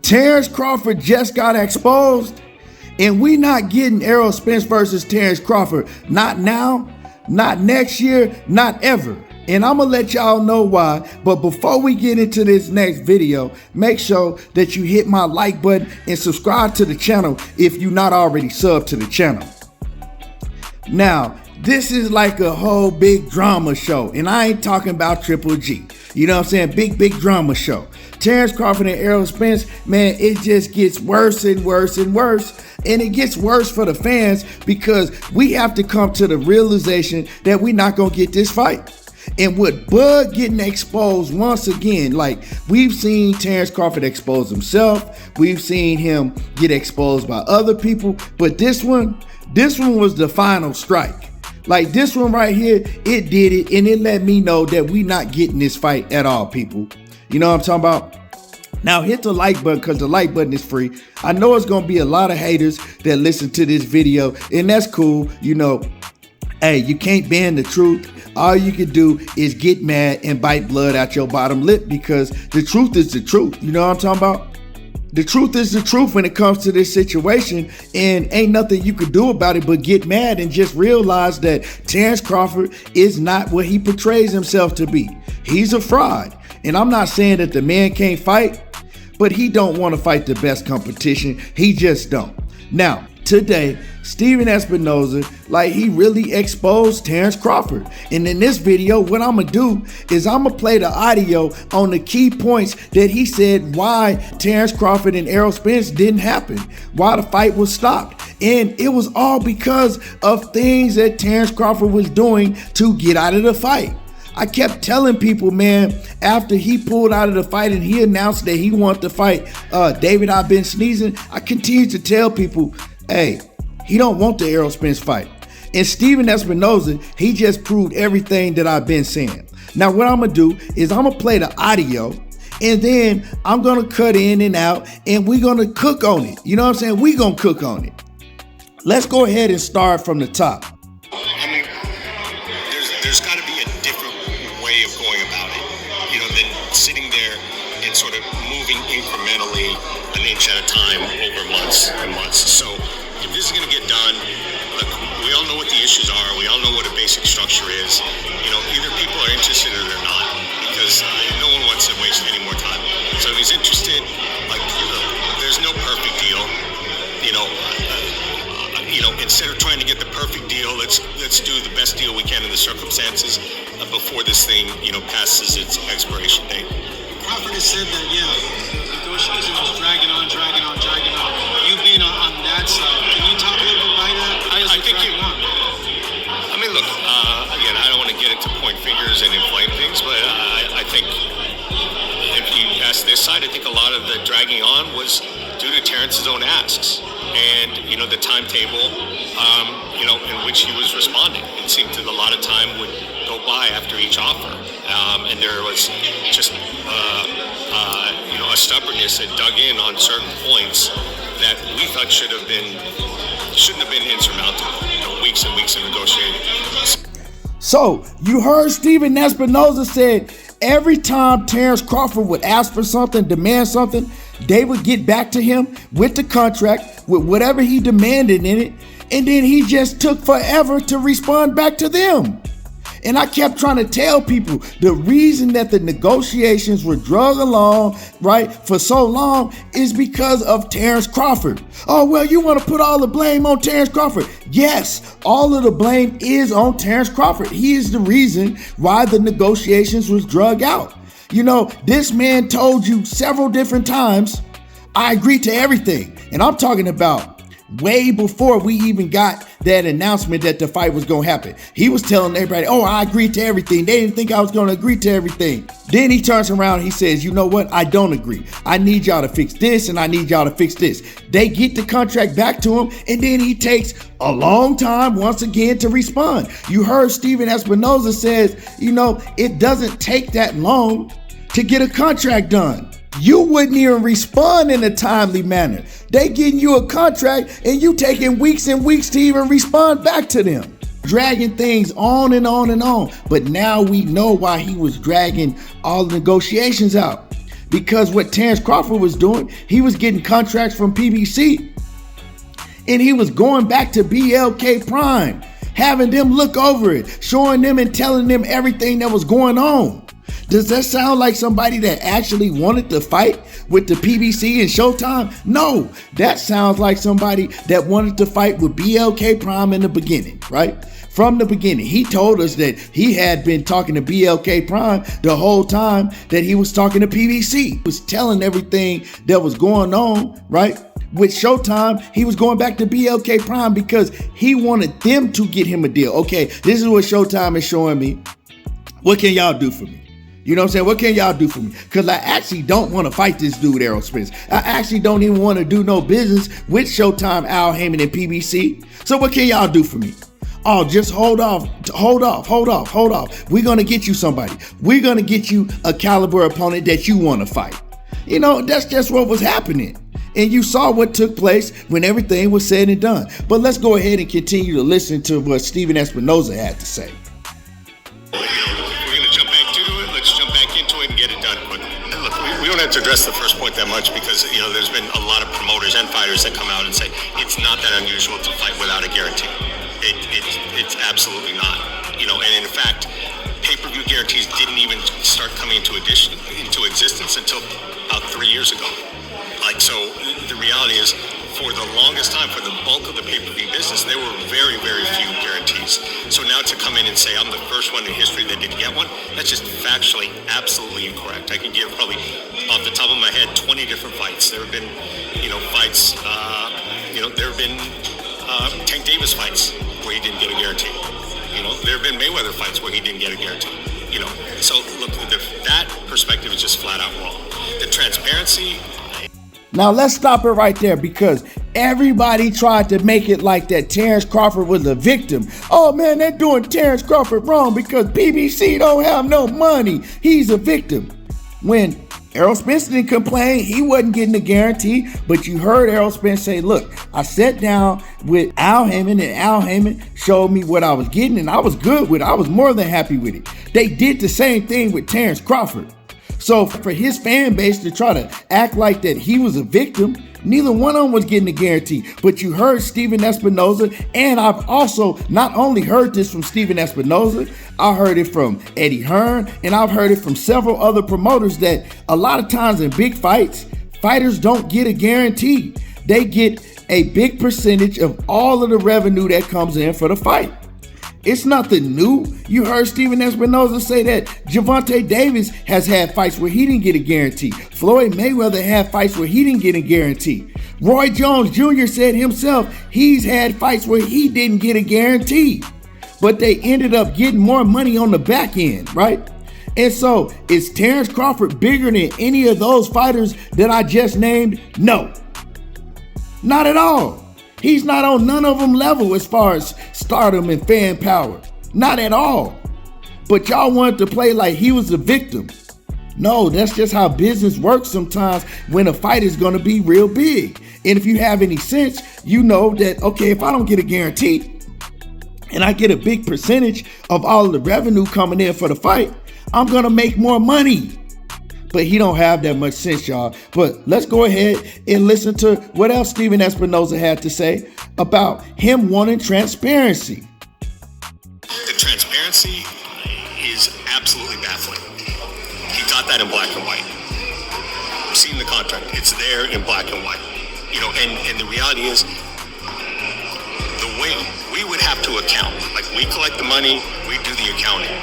Terence Crawford just got exposed, and we not getting Errol Spence versus Terence Crawford. Not now, not next year, not ever. And I'm gonna let y'all know why. But before we get into this next video, make sure that you hit my like button and subscribe to the channel if you're not already subbed to the channel. Now, this is like a whole big drama show, and I ain't talking about Triple G. You know what I'm saying? Big drama show. Terence Crawford and Errol Spence, man, it just gets worse and worse and worse. And it gets worse for the fans because we have to come to the realization that we're not gonna get this fight. And with Bud getting exposed once again, like we've seen Terence Crawford expose himself, we've seen him get exposed by other people, but this one was the final strike. Like this one right here, it did it, and it let me know that we not getting this fight at all, people. You know what I'm talking about? Now hit the like button because the like button is free. I know it's gonna be a lot of haters that listen to this video, and that's cool. You know, hey, you can't ban the truth. All you can do is get mad and bite blood out your bottom lip because the truth is the truth. You know what I'm talking about? The truth is the truth when it comes to this situation, and ain't nothing you could do about it but get mad and just realize that Terence Crawford is not what he portrays himself to be. He's a fraud. And I'm not saying that the man can't fight, but he don't want to fight the best competition. He just don't. Now, today, Steven Espinoza, like he really exposed Terence Crawford. And in this video, what I'm gonna do is I'm gonna play the audio on the key points that he said why Terence Crawford and Errol Spence didn't happen, why the fight was stopped. And it was all because of things that Terence Crawford was doing to get out of the fight. I kept telling people, man, after he pulled out of the fight and he announced that he wanted to fight David I've been sneezing, I continued to tell people, hey, he don't want the Errol Spence fight. And Steven Espinoza, he just proved everything that I've been saying. Now what I'm gonna do is I'm gonna play the audio and then I'm gonna cut in and out and we're gonna cook on it. You know what I'm saying? We're gonna cook on it. Let's go ahead and start from the top. I mean, there's gotta be a different way of going about it, you know, than sitting there and sort of moving incrementally an inch at a time over months and months. So if this is going to get done, look, we all know what the issues are. We all know what a basic structure is. You know, either people are interested or they're not, because no one wants to waste any more time. So if he's interested, like, you know, there's no perfect deal. Instead of trying to get the perfect deal, let's do the best deal we can in the circumstances before this thing, you know, passes its expiration date. Crawford has said that, yeah, the negotiations just dragging on. You being on that side, can you talk a little bit about that? I think I mean, look, again, I don't want to get into point fingers and inflame things, but I think if you ask this side, I think a lot of the dragging on was due to Terence's own asks and, you know, the timetable, you know, in which he was responding. It seemed that a lot of time would go by after each offer, and there was just you know, a stubbornness that dug in on certain points that we thought shouldn't have been insurmountable. You know, weeks and weeks of negotiating. So you heard Steven Espinoza said every time Terence Crawford would ask for something, demand something, they would get back to him with the contract, with whatever he demanded in it, and then he just took forever to respond back to them. And I kept trying to tell people the reason that the negotiations were drug along, right, for so long is because of Terence Crawford. Oh, well, you want to put all the blame on Terence Crawford. Yes, all of the blame is on Terence Crawford. He is the reason why the negotiations was drug out. You know, this man told you several different times, I agree to everything. And I'm talking about way before we even got that announcement that the fight was going to happen. He was telling everybody, oh, I agreed to everything. They didn't think I was going to agree to everything. Then he turns around and he says, you know what? I don't agree. I need y'all to fix this and I need y'all to fix this. They get the contract back to him and then he takes a long time once again to respond. You heard Steven Espinoza says, you know, it doesn't take that long to get a contract done. You wouldn't even respond in a timely manner. They getting you a contract and you taking weeks and weeks to even respond back to them. Dragging things on and on and on. But now we know why he was dragging all the negotiations out. Because what Terence Crawford was doing, he was getting contracts from PBC, and he was going back to BLK Prime, having them look over it, showing them and telling them everything that was going on. Does that sound like somebody that actually wanted to fight with the PBC and Showtime? No, that sounds like somebody that wanted to fight with BLK Prime in the beginning, right? From the beginning, he told us that he had been talking to BLK Prime the whole time that he was talking to PBC. He was telling everything that was going on, right? With Showtime, he was going back to BLK Prime because he wanted them to get him a deal. Okay, this is what Showtime is showing me. What can y'all do for me? You know what I'm saying? What can y'all do for me? Because I actually don't want to fight this dude, Errol Spence. I actually don't even want to do no business with Showtime, Al Heyman, and PBC. So what can y'all do for me? Oh, just hold off. We're going to get you somebody. We're going to get you a caliber opponent that you want to fight. You know, that's just what was happening. And you saw what took place when everything was said and done. But let's go ahead and continue to listen to what Steven Espinoza had to say. We don't have to address the first point that much because, you know, there's been a lot of promoters and fighters that come out and say it's not that unusual to fight without a guarantee. It's absolutely not. You know, and in fact, pay-per-view guarantees didn't even start coming into existence until about 3 years ago. Like, so the reality is, for the longest time, for the bulk of the pay-per-view business, there were very, very few guarantees. So now to come in and say I'm the first one in history that didn't get one, that's just factually absolutely incorrect. I can give probably off the top of my head 20 different fights. There have been, you know, fights. There have been Tank Davis fights where he didn't get a guarantee. You know, there have been Mayweather fights where he didn't get a guarantee. You know, so look, that perspective is just flat out wrong. The transparency. Now let's stop it right there because everybody tried to make it like that Terence Crawford was a victim. Oh man, they're doing Terence Crawford wrong because PBC don't have no money. He's a victim. When Errol Spence didn't complain, he wasn't getting a guarantee, but you heard Errol Spence say, look, I sat down with Al Heyman and Al Heyman showed me what I was getting and I was good with it. I was more than happy with it. They did the same thing with Terence Crawford. So for his fan base to try to act like that he was a victim, neither one of them was getting a guarantee. But you heard Steven Espinoza, and I've also not only heard this from Steven Espinoza, I heard it from Eddie Hearn, and I've heard it from several other promoters that a lot of times in big fights, fighters don't get a guarantee. They get a big percentage of all of the revenue that comes in for the fight. It's nothing new. You heard Steven Espinoza say that Gervonta Davis has had fights where he didn't get a guarantee. Floyd Mayweather had fights where he didn't get a guarantee. Roy Jones Jr. said himself he's had fights where he didn't get a guarantee. But they ended up getting more money on the back end, right? And so, is Terence Crawford bigger than any of those fighters that I just named? No. Not at all. He's not on none of them level as far as stardom and fan power. Not at all. But y'all wanted to play like he was a victim. No, that's just how business works sometimes when a fight is going to be real big. And if you have any sense, you know that, okay, if I don't get a guarantee and I get a big percentage of all of the revenue coming in for the fight, I'm going to make more money. But he don't have that much sense, y'all. But let's go ahead and listen to what else Steven Espinoza had to say about him wanting transparency. The transparency is absolutely baffling. He got that in black and white. I've seen the contract. It's there in black and white. You know, and the reality is, the way we would have to account, like we collect the money, we do the accounting.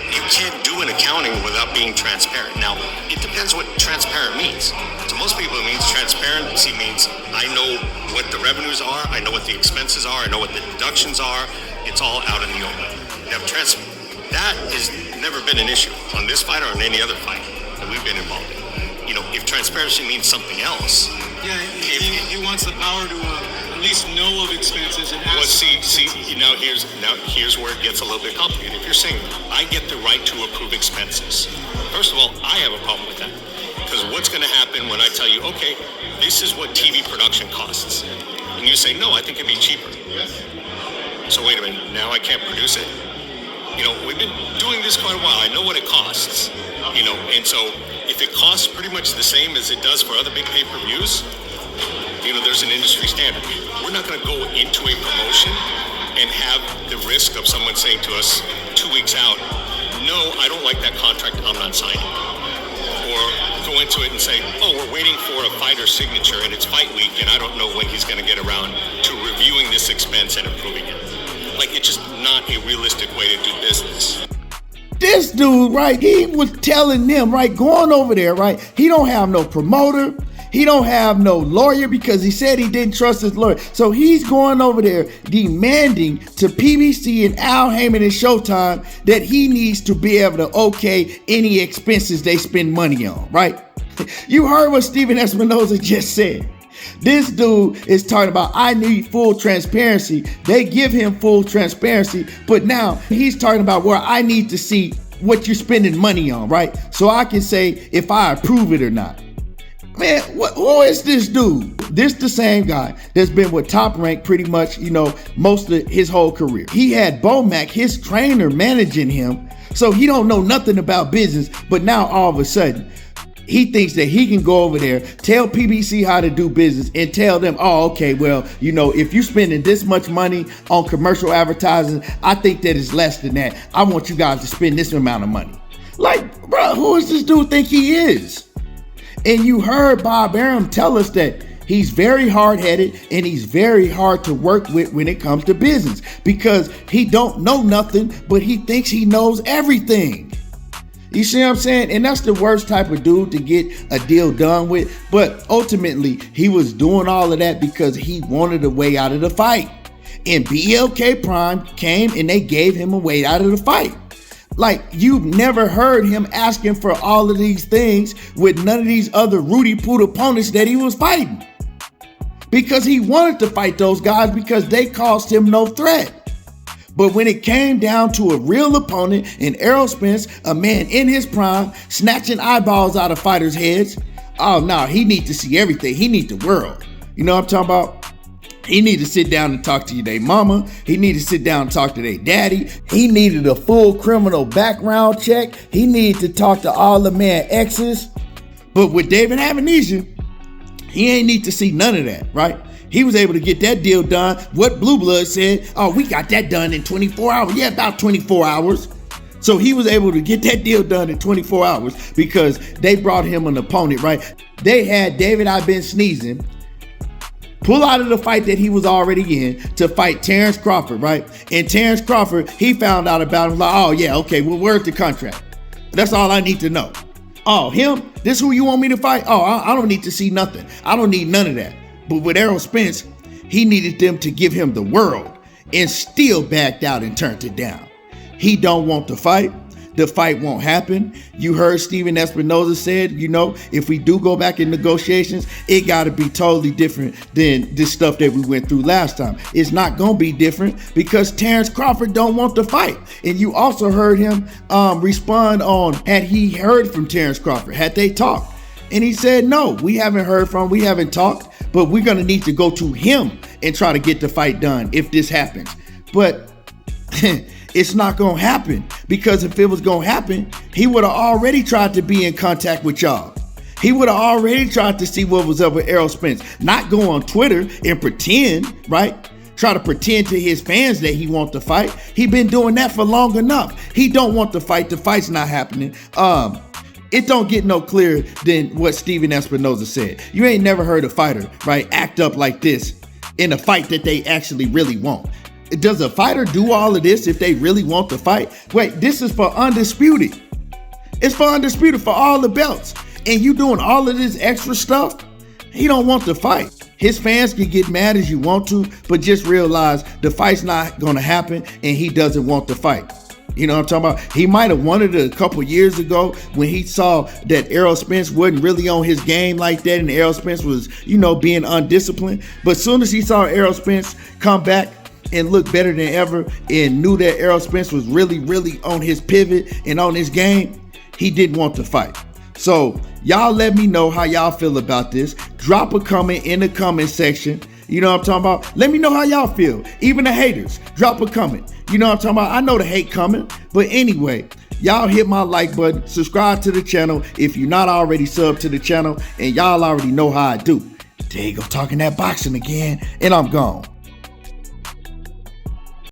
You can't do an accounting without being transparent. Now, it depends what transparent means. To most people, it means transparency means I know what the revenues are, I know what the expenses are, I know what the deductions are. It's all out in the open. Now, that has never been an issue on this fight or on any other fight that we've been involved in. You know, if transparency means something else. Yeah, he wants the power to at least know of expenses and ask. Well, now here's where it gets a little bit complicated. If you're saying I get the right to approve expenses, first of all, I have a problem with that because what's going to happen when I tell you, okay, this is what TV production costs, and you say no, I think it'd be cheaper. So wait a minute, now I can't produce it. You know, we've been doing this quite a while. I know what it costs. You know, and so if if it costs pretty much the same as it does for other big pay-per-views, there's an industry standard. We're not going to go into a promotion and have the risk of someone saying to us 2 weeks out, no, I don't like that contract, I'm not signing. Or go into it and say, oh, we're waiting for a fighter's signature and it's fight week and I don't know when he's going to get around to reviewing this expense and approving it. Like, it's just not a realistic way to do business. This dude, right, he was telling them, right, going over there, right, he don't have no promoter. He don't have no lawyer because he said he didn't trust his lawyer. So he's going over there demanding to PBC and Al Heyman and Showtime that he needs to be able to okay any expenses they spend money on, right? You heard what Steven Espinoza just said. This dude is talking about, I need full transparency. They give him full transparency, but now he's talking about where I need to see what you're spending money on, right? So I can say if I approve it or not. Man, who is this dude? This the same guy that's been with Top Rank pretty much, most of his whole career. He had Bomac, his trainer, managing him, so he don't know nothing about business, but now all of a sudden, he thinks that he can go over there, tell PBC how to do business, and tell them, oh, okay, well, if you're spending this much money on commercial advertising, I think that it's less than that. I want you guys to spend this amount of money. Like, bro, who does this dude think he is? And you heard Bob Arum tell us that he's very hard-headed and he's very hard to work with when it comes to business because he don't know nothing, but he thinks he knows everything. You see what I'm saying? And that's the worst type of dude to get a deal done with. But ultimately, he was doing all of that because he wanted a way out of the fight. And BLK Prime came and they gave him a way out of the fight. Like, you've never heard him asking for all of these things with none of these other Rudy Poot opponents that he was fighting. Because he wanted to fight those guys because they caused him no threat. But when it came down to a real opponent in Errol Spence, a man in his prime, snatching eyeballs out of fighters' heads, oh no, he needs to see everything. He needs the world. You know what I'm talking about? He needed to sit down and talk to their mama. He needed to sit down and talk to their daddy. He needed a full criminal background check. He needed to talk to all the man exes. But with David Amnesia, he ain't need to see none of that, right? He was able to get that deal done. What Blue Blood said, oh, we got that done in 24 hours. Yeah, about 24 hours. So he was able to get that deal done in 24 hours because they brought him an opponent, right? They had David I've been sneezing pull out of the fight that he was already in to fight Terence Crawford, right? And Terence Crawford, he found out about him like, oh yeah, okay, well, where's the contract? That's all I need to know. Oh, him? This who you want me to fight? Oh, I don't need to see nothing. I don't need none of that. But with Errol Spence, he needed them to give him the world and still backed out and turned it down. He don't want to fight. The fight won't happen. You heard Steven Espinoza said, if we do go back in negotiations, it got to be totally different than this stuff that we went through last time. It's not going to be different because Terence Crawford don't want to fight. And you also heard him respond on, had he heard from Terence Crawford? Had they talked? And he said, no, we haven't heard from, we haven't talked, but we're going to need to go to him and try to get the fight done if this happens. But it's not going to happen because if it was going to happen, he would have already tried to be in contact with y'all. He would have already tried to see what was up with Errol Spence, not go on Twitter and pretend, right? Try to pretend to his fans that he wants to fight. He been doing that for long enough. He don't want to fight. The fight's not happening. It don't get no clearer than what Steven Espinoza said. You ain't never heard a fighter, right, act up like this in a fight that they actually really want. Does a fighter do all of this if they really want to fight? Wait, this is for undisputed. It's for undisputed for all the belts. And you doing all of this extra stuff? He don't want to fight. His fans can get mad as you want to, but just realize the fight's not going to happen and he doesn't want to fight. You know what I'm talking about? He might have wanted it a couple years ago when he saw that Errol Spence wasn't really on his game like that and Errol Spence was, being undisciplined. But as soon as he saw Errol Spence come back and look better than ever and knew that Errol Spence was really, really on his pivot and on his game, he didn't want to fight. So y'all let me know how y'all feel about this. Drop a comment in the comment section. You know what I'm talking about? Let me know how y'all feel. Even the haters, drop a comment. You know what I'm talking about? I know the hate coming. But anyway, Y'all hit my like button, subscribe to the channel if you're not already subbed to the channel, and y'all already know how I do. There you go, talking that boxing again, and I'm gone.